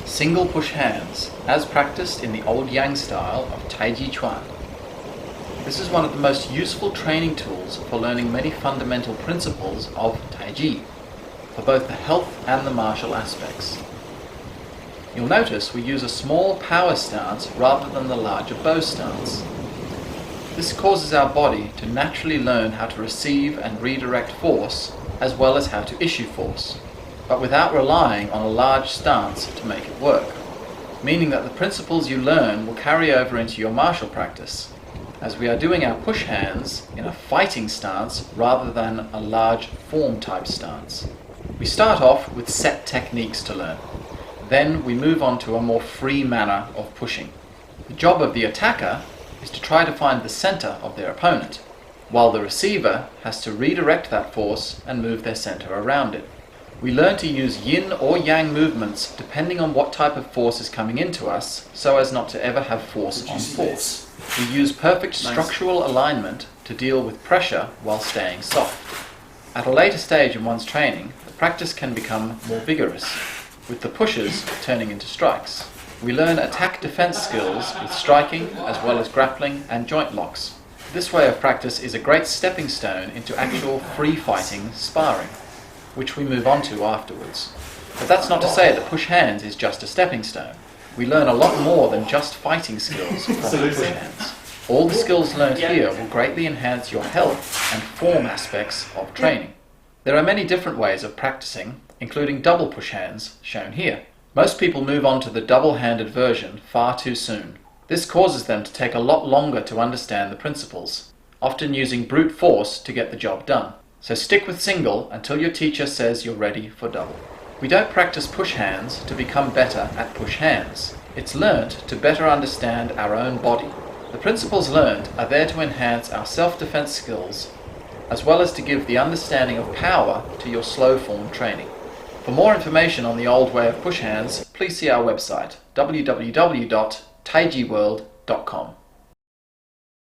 Single push hands, as practiced in the old Yang style of taijiquan. This is one of the most useful training tools for learning many fundamental principles of taiji, for both the health and the martial aspects. You'll notice we use a small power stance rather than the larger bow stance. This causes our body to naturally learn how to receive and redirect force, as well as how to issue force, but without relying on a large stance to make it work, meaning that the principles you learn will carry over into your martial practice, as we are doing our push hands in a fighting stance rather than a large form type stance. We start off with set techniques to learn. Then we move on to a more free manner of pushing. The job of the attacker is to try to find the center of their opponent, while the receiver has to redirect that force and move their center around it. We learn to use yin or yang movements depending on what type of force is coming into us, so as not to ever have force on force. We use perfect structural alignment to deal with pressure while staying soft. At a later stage in one's training, the practice can become more vigorous, with the pushes turning into strikes. We learn attack-defense skills with striking as well as grappling and joint locks. This way of practice is a great stepping stone into actual free-fighting sparring, which we move on to afterwards. But that's not to say that push hands is just a stepping stone. We learn a lot more than just fighting skills from the push hands. All the skills learned here will greatly enhance your health and form aspects of training. There are many different ways of practicing, including double push hands, shown here. Most people move on to the double-handed version far too soon. This causes them to take a lot longer to understand the principles, often using brute force to get the job done. So stick with single until your teacher says you're ready for double. We don't practice push hands to become better at push hands. It's learnt to better understand our own body. The principles learned are there to enhance our self-defense skills, as well as to give the understanding of power to your slow form training. For more information on the old way of push hands, please see our website, www.taijiworld.com.